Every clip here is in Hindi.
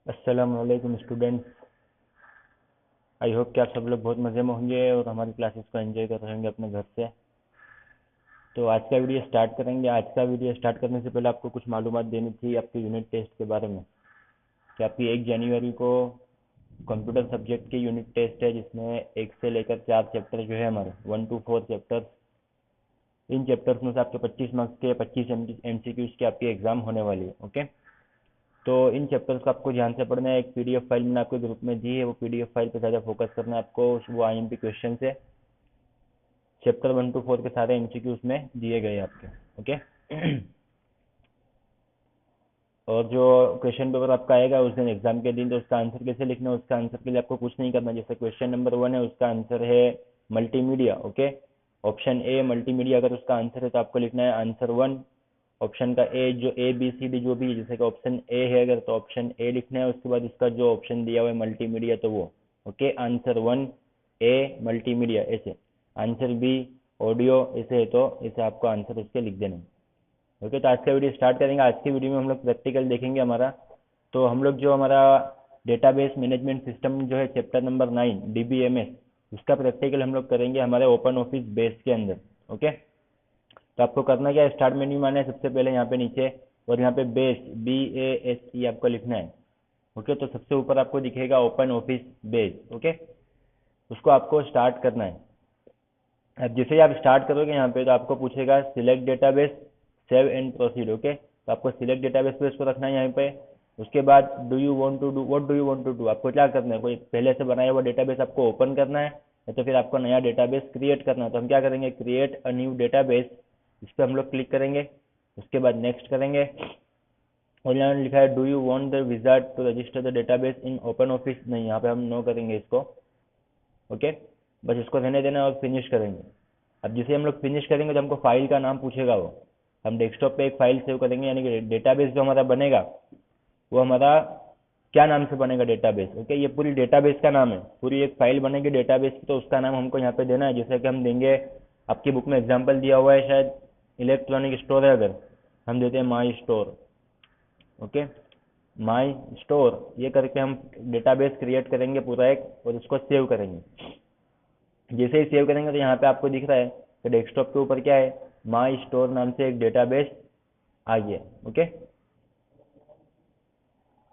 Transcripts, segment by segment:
अस्सलाम वालेकुम स्टूडेंट्स। आई होप कि आप सब लोग बहुत मज़े में होंगे और हमारी क्लासेस को एंजॉय कर रहे होंगे अपने घर से। तो आज का वीडियो स्टार्ट करेंगे। आज का वीडियो स्टार्ट करने से पहले आपको कुछ मालूमात देनी थी आपके यूनिट टेस्ट के बारे में कि आपकी 1 जनवरी को कंप्यूटर सब्जेक्ट की यूनिट टेस्ट है, जिसमें 1 से लेकर 4 चैप्टर जो है हमारे 1 to 4 चैप्टर्स। इन चैप्टर्स में से आपके 25 मार्क्स के 25 MCQs की आपकी एग्ज़ाम होने वाली है। ओके, तो इन चैप्टर्स को आपको ध्यान से पढ़ना है। एक पीडीएफ फाइल मैंने आपके ग्रुप में दी है, वो पीडीएफ फाइल पे ज़्यादा फोकस करना है आपको। वो आईएमपी क्वेश्चन है, चैप्टर 1 to 4 के सारे एमसीक्यू उसमें दिए गए हैं आपके। ओके और जो क्वेश्चन पेपर आपका आएगा उस दिन एग्जाम के दिन, तो उसका आंसर कैसे लिखना है, उसका आंसर के लिए आपको कुछ नहीं करना। जैसे क्वेश्चन नंबर 1 है, उसका आंसर है multimedia. Okay, option A multimedia अगर उसका आंसर है तो आपको लिखना है आंसर 1। ऑप्शन का ए, जो ए बी सी डी जो भी है, जैसे कि ऑप्शन ए है अगर तो ऑप्शन ए लिखना है, उसके बाद उसका जो ऑप्शन दिया हुआ है मल्टीमीडिया तो वो। ओके, आंसर 1 ए मल्टीमीडिया ऐसे। आंसर बी ऑडियो ऐसे है तो ऐसे आपको आंसर उसके लिख देना है। ओके, तो आज का वीडियो स्टार्ट करेंगे। आज की वीडियो में हम लोग प्रैक्टिकल देखेंगे हमारा। तो हम लोग जो हमारा डेटाबेस मैनेजमेंट सिस्टम जो है चैप्टर नंबर 9 डीबीएमएस, उसका प्रैक्टिकल हम लोग करेंगे हमारे ओपन ऑफिस बेस के अंदर। ओके, तो आपको करना क्या है, स्टार्ट मेन्यू में आना है सबसे पहले यहाँ पे नीचे, और यहाँ पे बेस BASE आपको लिखना है। ओके, तो सबसे ऊपर आपको दिखेगा ओपन ऑफिस बेस। ओके, उसको आपको स्टार्ट करना है। अब जैसे ही आप स्टार्ट करोगे यहाँ पे तो आपको पूछेगा select database, save and proceed. Okay, तो आपको सिलेक्ट डेटाबेस पे इसको रखना है यहाँ पे। उसके बाद do you want to do, what do you want to do, आपको क्या करना है, कोई पहले से बनाया हुआ डेटाबेस आपको ओपन करना है या तो फिर आपको नया डेटाबेस क्रिएट करना है। तो हम क्या करेंगे, क्रिएट अ न्यू डेटाबेस, इस पर हम लोग क्लिक करेंगे। उसके बाद नेक्स्ट करेंगे, और यहाँ लिखा है do you want the wizard to register the database in open office, नहीं यहाँ पे हम नो करेंगे इसको। ओके, बस इसको रहने देना और फिनिश करेंगे। अब जैसे हम लोग फिनिश करेंगे तो हमको फाइल का नाम पूछेगा वो। हम डेस्कटॉप पे एक फाइल सेव करेंगे, यानी कि डेटाबेस जो हमारा बनेगा वो हमारा क्या नाम से बनेगा, डेटाबेस। ओके, ये पूरी डेटाबेस का नाम है, पूरी एक फाइल बनेगी डेटाबेस की, तो उसका नाम हमको यहाँ पे देना है। जैसे कि हम देंगे, आपकी बुक में एग्जाम्पल दिया हुआ है शायद, इलेक्ट्रॉनिक स्टोर है अगर, हम देते हैं माई स्टोर। ओके, माई स्टोर ये करके हम डेटाबेस क्रिएट करेंगे पूरा एक, और उसको सेव करेंगे। जैसे ही सेव करेंगे तो यहाँ पे आपको दिख रहा है कि डेस्कटॉप के ऊपर क्या है, माई स्टोर नाम से एक डेटाबेस आ गया। ओके,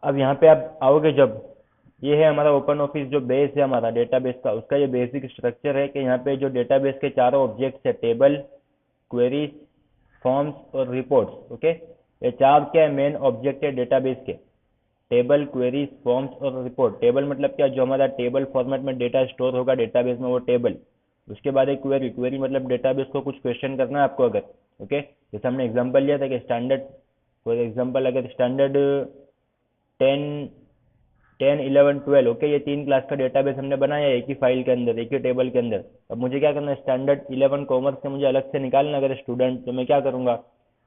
अब यहाँ पे आप आओगे जब, ये है हमारा ओपन ऑफिस जो बेस है हमारा डेटाबेस का, उसका ये बेसिक स्ट्रक्चर है कि यहाँ पे जो डेटाबेस के चारों ऑब्जेक्ट्स है, टेबल, क्वेरीज, फॉर्म्स और रिपोर्ट्स। ओके, ये चार क्या है, मेन ऑब्जेक्ट है डेटाबेस के, टेबल, क्वेरीज, फॉर्म्स और रिपोर्ट। टेबल मतलब क्या, जो हमारा टेबल फॉर्मेट में डेटा स्टोर होगा डेटाबेस में, वो टेबल। उसके बाद एक क्वेरी, क्वेरी मतलब डेटाबेस को कुछ क्वेश्चन करना है आपको अगर। ओके, जैसे हमने एग्जांपल लिया था कि स्टैंडर्ड, फॉर एग्जांपल अगर स्टैंडर्ड 10 10 11 12, ओके, ये 3 क्लास का डेटाबेस हमने बनाया है एक ही फाइल के अंदर, एक ही टेबल के अंदर। अब मुझे क्या करना है, स्टैंडर्ड 11 कॉमर्स से मुझे अलग से निकालना अगर स्टूडेंट, तो मैं क्या करूँगा,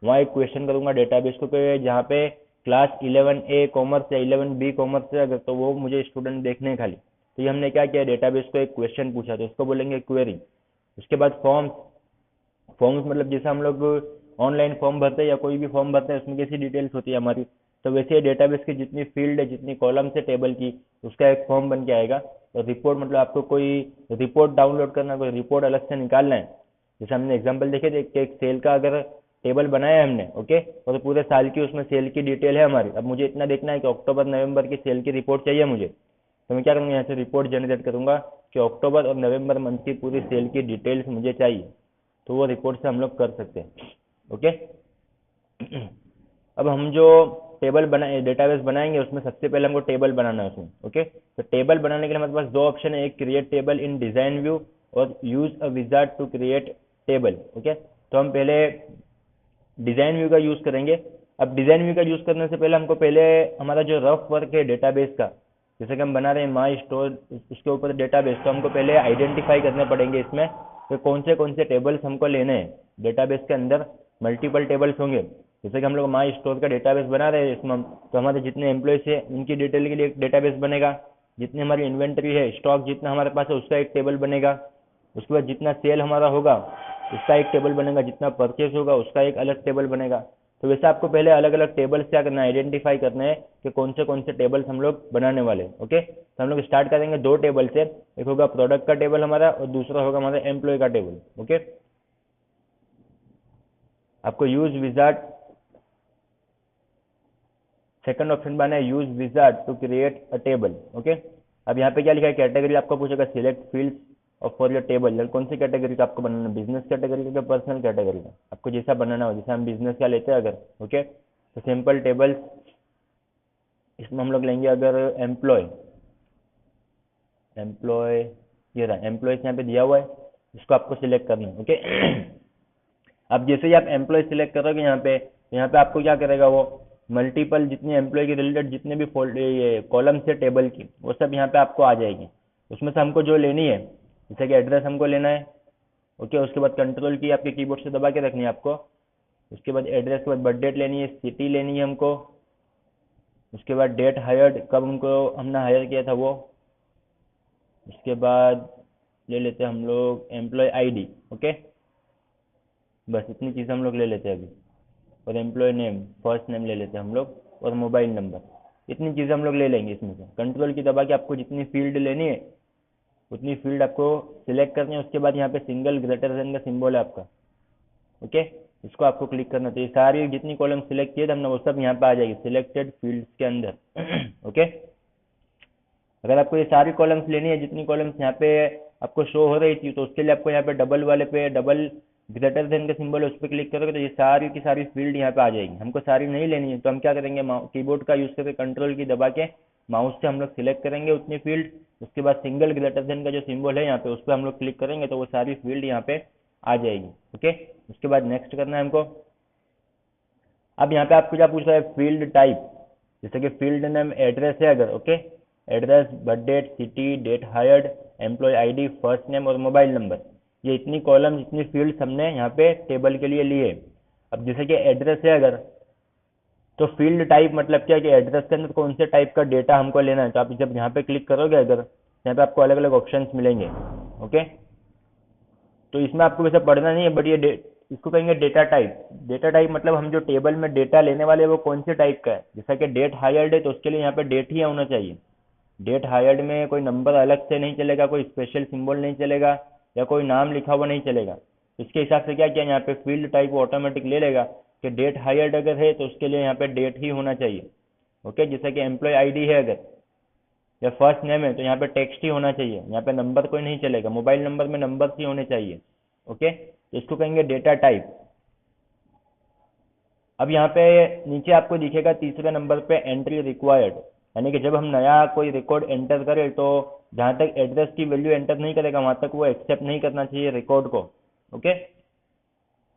वहाँ एक क्वेश्चन करूँगा डेटाबेस को कि जहाँ पे क्लास 11A कॉमर्स या 11B कॉमर्स है अगर, तो वो मुझे स्टूडेंट देखने हैं खाली। तो ये हमने क्या किया, डेटाबेस को एक क्वेश्चन पूछा, तो उसको बोलेंगे क्वेरी। उसके बाद फॉर्म्स, फॉर्म्स मतलब जैसे हम लोग ऑनलाइन फॉर्म भरते हैं या कोई भी फॉर्म भरते हैं, उसमें कैसी डिटेल्स होती है हमारी, तो वैसे ही डेटाबेस की जितनी फील्ड है, जितनी कॉलम्स है टेबल की, उसका एक फॉर्म बन के आएगा। और रिपोर्ट मतलब आपको कोई रिपोर्ट डाउनलोड करना, कोई रिपोर्ट अलग से निकालना है। जैसे हमने एग्जांपल देखे थे कि एक सेल का अगर टेबल बनाया है हमने, ओके, और पूरे साल की उसमें सेल की डिटेल है हमारी। अब मुझे इतना देखना है कि अक्टूबर नवंबर की सेल की रिपोर्ट चाहिए मुझे, तो मैं क्या करूँगा, यहाँ से रिपोर्ट जनरेट करूँगा कि अक्टूबर और नवंबर मंथ की पूरी सेल की डिटेल्स मुझे चाहिए, तो वो रिपोर्ट से हम लोग कर सकते हैं। ओके, अब हम जो टेबल बनाए, डेटाबेस बनाएंगे, उसमें सबसे पहले हमको टेबल बनाना है उसमें। ओके, तो टेबल बनाने के लिए हमारे पास दो ऑप्शन है, एक create table in design view और use a wizard to create table. Okay, तो हम पहले डिजाइन व्यू का यूज करेंगे। अब डिजाइन व्यू का यूज करने से पहले हमको पहले हमारा जो रफ वर्क है डेटाबेस का, जैसे कि हम बना रहे हैं माई स्टोर, उसके ऊपर डेटाबेस, तो हमको पहले आइडेंटिफाई करने पड़ेंगे इसमें कि कौन से टेबल्स हमको लेने हैं। डेटाबेस के अंदर मल्टीपल टेबल्स होंगे, जैसे कि हम लोग माई स्टोर का डेटाबेस बना रहे हैं इसमें तो हमारे जितने एम्प्लॉयज है उनकी डिटेल के लिए एक डेटाबेस बनेगा। जितनी हमारी इन्वेंट्री है, स्टॉक जितना हमारे पास है, उसका एक टेबल बनेगा। उसके बाद जितना सेल हमारा होगा उसका एक टेबल बनेगा, जितना परचेस होगा उसका एक अलग टेबल बनेगा। तो वैसे आपको पहले अलग अलग टेबल्स क्या करना है, आइडेंटिफाई करना है कि कौन से टेबल्स हम लोग बनाने वाले हैं। ओके, तो हम लोग स्टार्ट करेंगे दो टेबल से, एक होगा प्रोडक्ट का टेबल हमारा और दूसरा होगा हमारा एम्प्लॉय का टेबल। ओके, आपको यूज विजार्ड, सेकंड ऑप्शन बना है use wizard to create a table. Okay, अब यहाँ पे क्या लिखा है, कैटेगरी आपको पूछेगा सिलेक्ट फील्ड और फॉर योर टेबल, कौन सी कैटेगरी का आपको बनाना है, बिजनेस कैटेगरी का, पर्सनल कैटेगरी का, आपको जैसा बनाना हो, जैसे हम बिजनेस का लेते हैं अगर। ओके, तो सिंपल टेबल, इसमें हम लोग लेंगे अगर एम्प्लॉय, एम्प्लॉय ये रहा एम्प्लॉय यहाँ पे दिया हुआ है, इसको आपको सिलेक्ट करना है। ओके, अब जैसे ही आप एम्प्लॉय सिलेक्ट करोगे यहाँ पे आपको क्या करेगा वो, मल्टीपल जितने एम्प्लॉय के रिलेटेड जितने भी फोल्ड ये कॉलम्स है टेबल की, वो सब यहाँ पे आपको आ जाएगी। उसमें से हमको जो लेनी है, जैसे कि एड्रेस हमको लेना है। ओके, उसके बाद कंट्रोल की आपके कीबोर्ड से दबा के रखनी है आपको। उसके बाद एड्रेस के बाद बर्थ डेट लेनी है, सिटी लेनी है हमको। उसके बाद डेट हायर्ड, कब हमने हायर किया था वो। उसके बाद ले लेते हैं हम लोग एम्प्लॉय आईडी। ओके, बस इतनी चीज़ हम लोग ले लेते हैं अभी। और एम्प्लॉय नेम, फर्स्ट नेम ले लेते हैं हम लोग, और मोबाइल नंबर, इतनी चीज़ें हम लोग ले लेंगे इसमें से। कंट्रोल की दबा के आपको जितनी फील्ड लेनी है उतनी फील्ड आपको सिलेक्ट करनी है। उसके बाद यहाँ पे सिंगल ग्रेटर देन का सिंबल है आपका। ओके, इसको आपको क्लिक करना चाहिए। सारी जितनी कॉलम सिलेक्ट किए थे हमने वो सब यहाँ पे आ जाएगी सिलेक्टेड फील्ड्स के अंदर। ओके, अगर आपको ये सारी कॉलम्स लेनी है, जितनी कॉलम्स यहाँ पे आपको शो हो रही थी, तो उसके लिए आपको यहाँ पे डबल वाले पे, डबल ग्रेटर देन का सिंबल है उस पर क्लिक करोगे तो ये सारी की सारी फील्ड यहाँ पे आ जाएगी। हमको सारी नहीं लेनी है तो हम क्या करेंगे, कीबोर्ड का यूज करके कंट्रोल की दबा के माउस से हम लोग सिलेक्ट करेंगे उतनी फील्ड। उसके बाद सिंगल ग्रेटर देन का जो सिंबल है यहाँ पे उस पर हम लोग क्लिक करेंगे तो वो सारी फील्ड यहाँ पे आ जाएगी। ओके, उसके बाद नेक्स्ट करना है हमको। अब यहाँ पे आपको क्या पूछ रहा है, फील्ड टाइप, जैसे कि फील्ड नेम एड्रेस है अगर। Okay, address, birth date, city, date hired, employ ID, first name और मोबाइल नंबर, ये इतनी कॉलम इतनी फील्ड्स हमने यहाँ पे टेबल के लिए लिए। अब जैसे कि एड्रेस है अगर, तो फील्ड टाइप मतलब क्या है कि एड्रेस के अंदर कौन से टाइप का डेटा हमको लेना है। तो आप जब यहाँ पे क्लिक करोगे अगर, यहाँ पे आपको अलग अलग ऑप्शंस मिलेंगे। ओके, तो इसमें आपको वैसे पढ़ना नहीं है, बट ये इसको कहेंगे डेटा टाइप। डेटा टाइप मतलब हम जो टेबल में डेटा लेने वाले हैं वो कौन से टाइप का है। जैसा कि डेट हायर्ड है तो उसके लिए यहाँ पे डेट ही होना चाहिए। डेट हायर्ड में कोई नंबर अलग से नहीं चलेगा, कोई स्पेशल सिंबल नहीं चलेगा, या कोई नाम लिखा हुआ नहीं चलेगा। इसके हिसाब से क्या किया, यहाँ पे फील्ड टाइप ऑटोमेटिक ले लेगा कि डेट हायर्ड अगर है तो उसके लिए यहाँ पे डेट ही होना चाहिए। ओके, जैसे कि एम्प्लॉय आईडी है अगर, या फर्स्ट नेम है तो यहाँ पे टेक्स्ट ही होना चाहिए, यहाँ पे नंबर कोई नहीं चलेगा। मोबाइल नंबर में नंबर ही होने चाहिए। ओके, इसको कहेंगे डेटा टाइप। अब यहाँ पे नीचे आपको दिखेगा तीसरे नंबर पे एंट्री रिक्वायर्ड, यानी कि जब हम नया कोई रिकॉर्ड एंटर करें तो जहाँ तक एड्रेस की वैल्यू एंटर नहीं करेगा वहाँ तक वो एक्सेप्ट नहीं करना चाहिए रिकॉर्ड को। ओके,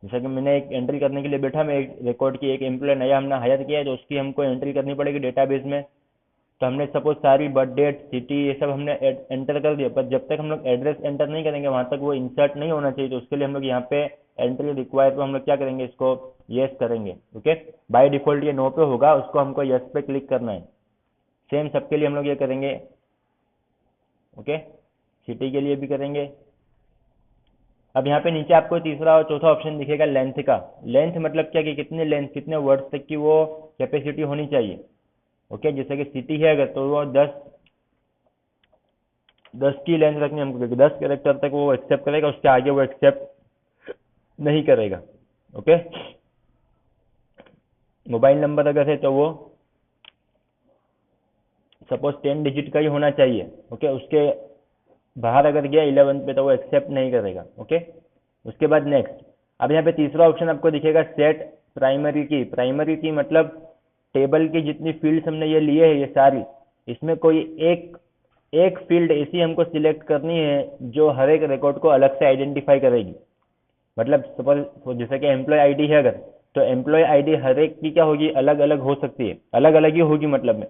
जैसा कि मैंने एक एंट्री करने के लिए बैठा, मैं एक रिकॉर्ड की एक एम्प्लॉय नया हमने हायर किया है तो उसकी हमको एंट्री करनी पड़ेगी डेटाबेस में। तो हमने सपोज सारी बर्थ डेट, सिटी, ये सब हमने एंटर कर दिया, पर जब तक हम लोग एड्रेस एंटर नहीं करेंगे वहां तक वो इंसर्ट नहीं होना चाहिए। तो उसके लिए हम लोग यहाँ पे एंट्री रिक्वायर पे हम लोग क्या करेंगे, इसको यस करेंगे। ओके, बाय डिफॉल्ट ये नो पे होगा, उसको हमको यस पे क्लिक करना है। सेम सबके लिए हम लोग ये करेंगे। ओके, सिटी के लिए भी करेंगे। अब यहाँ पे नीचे आपको तीसरा और चौथा ऑप्शन दिखेगा लेंथ का। लेंथ मतलब क्या कि कितने लेंथ, कितने वर्ड्स तक की वो कैपेसिटी होनी चाहिए। ओके, जैसे कि सिटी है अगर तो वो 10 की लेंथ रखनी है हमको, क्योंकि 10 कैरेक्टर तक वो एक्सेप्ट करेगा, उसके आगे वो एक्सेप्ट नहीं करेगा। ओके, मोबाइल नंबर अगर है तो वो सपोज 10 डिजिट का ही होना चाहिए। ओके, उसके बाहर अगर गया 11 पे तो वो एक्सेप्ट नहीं करेगा। ओके, उसके बाद नेक्स्ट। अब यहाँ पे तीसरा ऑप्शन आपको दिखेगा सेट प्राइमरी की। प्राइमरी की मतलब टेबल की जितनी फील्ड्स हमने ये लिए है ये सारी, इसमें कोई एक फील्ड ऐसी हमको सिलेक्ट करनी है जो हर एक रिकॉर्ड को अलग से आइडेंटिफाई करेगी। मतलब सपोज जैसे कि एम्प्लॉय आईडी है अगर, तो एम्प्लॉय आईडी हर एक की क्या होगी, अलग अलग हो सकती है, अलग अलग ही होगी। मतलब में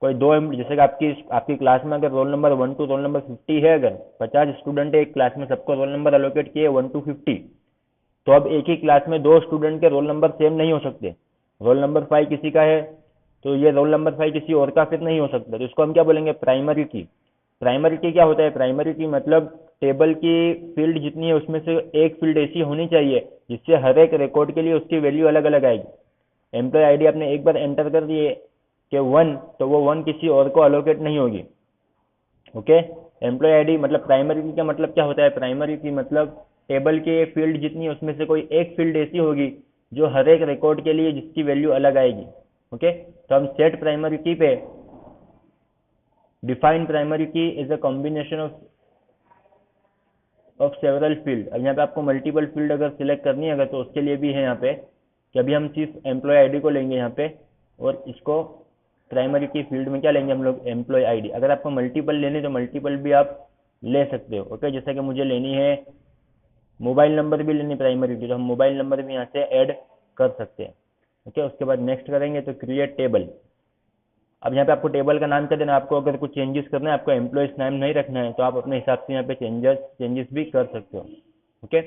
कोई दो जैसे कि आपकी क्लास में अगर roll number 1 to roll number 50 है, अगर 50 स्टूडेंट है एक क्लास में, सबको रोल नंबर अलोकेट किए 1 to 50, तो अब एक ही क्लास में दो स्टूडेंट के रोल नंबर सेम नहीं हो सकते। रोल नंबर 5 किसी का है तो ये रोल नंबर 5 किसी और का फिर नहीं हो सकता। तो इसको हम क्या बोलेंगे, प्राइमरी की। प्राइमरी की क्या होता है, प्राइमरी की मतलब टेबल की फील्ड जितनी है उसमें से एक फील्ड ऐसी होनी चाहिए जिससे हर एक रिकॉर्ड के लिए उसकी वैल्यू अलग अलग आएगी। एम्प्लॉय आईडी आपने एक बार एंटर कर दिए कि 1, तो वो 1 किसी और को अलोकेट नहीं होगी। ओके, एम्प्लॉय आईडी मतलब प्राइमरी की का मतलब क्या होता है, प्राइमरी की मतलब टेबल के फील्ड जितनी उसमें से कोई एक फील्ड ऐसी होगी जो हर एक रिकॉर्ड के लिए जिसकी वैल्यू अलग आएगी। ओके, तो हम सेट प्राइमरी की पे डिफाइन प्राइमरी की is a combination of several field. अब यहाँ पे आपको मल्टीपल फील्ड अगर सिलेक्ट करनी है अगर, तो उसके लिए भी है यहाँ पे कि अभी हम सिर्फ एम्प्लॉय आईडी को लेंगे यहाँ पे, और इसको प्राइमरी की फील्ड में क्या लेंगे हम लोग, एम्प्लॉय आईडी। अगर आपको मल्टीपल लेनी तो मल्टीपल भी आप ले सकते हो। ओके, जैसे कि मुझे लेनी है मोबाइल नंबर भी लेनी प्राइमरी की, तो हम मोबाइल नंबर भी यहाँ से ऐड कर सकते हैं। ओके, उसके बाद नेक्स्ट करेंगे तो क्रिएट टेबल। अब यहाँ पे आपको टेबल का नाम क्या देना है, आपको अगर कुछ चेंजेस करना है, आपको एम्प्लॉयज नाम नहीं रखना है, तो आप अपने हिसाब से यहाँ पे चेंजेस भी कर सकते हो। ओके,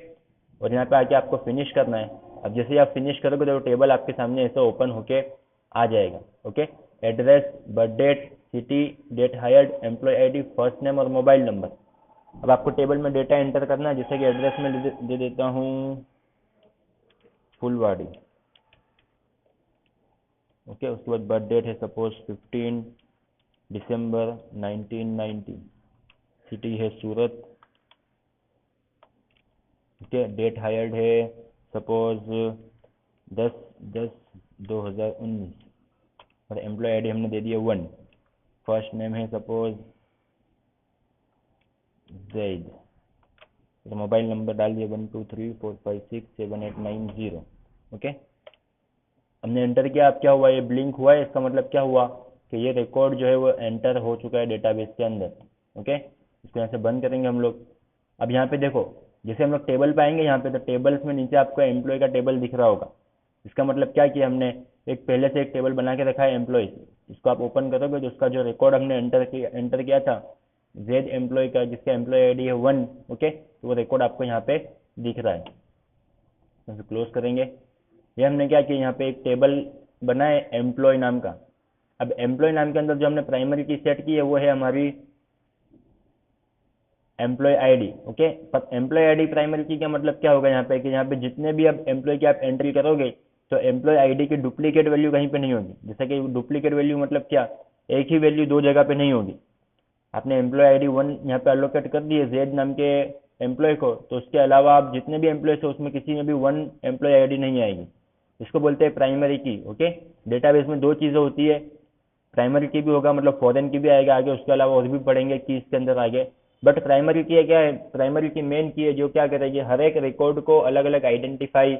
और यहाँ पे आके आपको फिनिश करना है। अब जैसे ही आप फिनिश करोगे तो टेबल आपके सामने ऐसे ओपन होके आ जाएगा। Okay, address, birth date, city, date hired, employ ID, first name और मोबाइल नंबर। अब आपको टेबल में डेटा एंटर करना है, जैसे कि एड्रेस में दे देता हूँ फुलवाड़ी। ओके, उसके बाद बर्थ डेट है सपोज 15 दिसंबर 1990, सिटी है सूरत। ओके, डेट हायर्ड है सपोज 10/10/2019, और एम्प्लॉय आईडी हमने दे दिया 1। फर्स्ट नेम है सपोज जैद, तो मोबाइल नंबर डाल दिया 1234567890। ओके, हमने एंटर किया। अब क्या हुआ, ये ब्लिंक हुआ है, इसका मतलब क्या हुआ कि ये रिकॉर्ड जो है वो एंटर हो चुका है डेटाबेस के अंदर। ओके, इसको यहाँ से बंद करेंगे हम लोग। अब यहाँ पे देखो, जैसे हम लोग टेबल पे आएंगे यहाँ पे, तो टेबल्स में नीचे आपको एम्प्लॉय का टेबल दिख रहा होगा। इसका मतलब क्या किया हमने, एक पहले से एक टेबल बना के रखा है एम्प्लॉय। इसको आप ओपन करोगे तो उसका जो रिकॉर्ड हमने एंटर किया था जेड एम्प्लॉय का, जिसका एम्प्लॉय आईडी है 1। ओके, तो वो रिकॉर्ड आपको यहाँ पे दिख रहा है। तो क्लोज करेंगे। ये हमने क्या किया, यहाँ पे एक टेबल बना है एम्प्लॉय नाम का। अब एम्प्लॉय नाम के अंदर जो हमने प्राइमरी की सेट की है वो है हमारी एम्प्लॉय आईडी। ओके, पर एम्प्लॉय आईडी प्राइमरी की का मतलब क्या होगा यहाँ पे, कि यहाँ पे जितने भी अब एम्प्लॉय की आप एंट्री करोगे तो एम्प्लॉय आईडी की डुप्लीकेट वैल्यू कहीं पे नहीं होगी। जैसे कि डुप्लीकेट वैल्यू मतलब क्या, एक ही वैल्यू दो जगह पे नहीं होगी। आपने एम्प्लॉय आईडी 1 यहाँ पे अलोकेट कर दी है जेड नाम के एम्प्लॉय को, तो उसके अलावा आप जितने भी एम्प्लॉय है उसमें किसी में भी 1 एम्प्लॉय आईडी नहीं आएगी। इसको बोलते हैं प्राइमरी की। ओके, डेटाबेस में दो चीज़ें होती है, प्राइमरी की भी होगा मतलब फॉरेन की भी आएगा आगे, उसके अलावा और भी पढ़ेंगे की इसके अंदर आगे। बट प्राइमरी की क्या है, प्राइमरी की मेन की है जो क्या करेगी, हर एक रिकॉर्ड को अलग अलग आइडेंटिफाई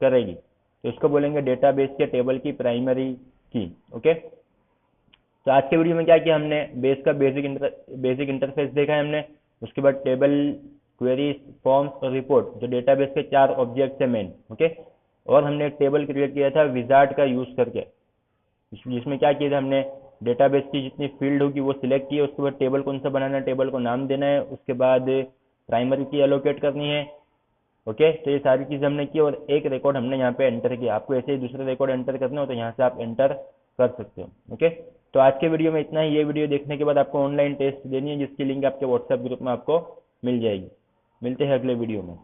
करेगी। तो इसको बोलेंगे डेटाबेस के टेबल की प्राइमरी की। ओके, तो आज के वीडियो में क्या किया हमने, बेस का बेसिक इंटरफेस देखा है हमने। उसके बाद टेबल, क्वेरीज, फॉर्म्स और रिपोर्ट जो डेटाबेस के 4 ऑब्जेक्ट्स है मेन। ओके, और हमने एक टेबल क्रिएट किया था विजार्ड का यूज करके, जिसमें क्या किया था हमने, डेटाबेस की जितनी फील्ड होगी वो सिलेक्ट की है, उसके बाद टेबल कौन सा बनाना है, टेबल को नाम देना है, उसके बाद प्राइमरी की एलोकेट करनी है। ओके, तो ये सारी चीज़ हमने की, और एक रिकॉर्ड हमने यहाँ पे एंटर किया। आपको ऐसे ही दूसरे रिकॉर्ड एंटर करना हो तो यहाँ से आप एंटर कर सकते हो। ओके, तो आज के वीडियो में इतना ही। ये वीडियो देखने के बाद आपको ऑनलाइन टेस्ट देनी है, जिसकी लिंक आपके व्हाट्सएप ग्रुप में आपको मिल जाएगी। मिलते हैं अगले वीडियो में।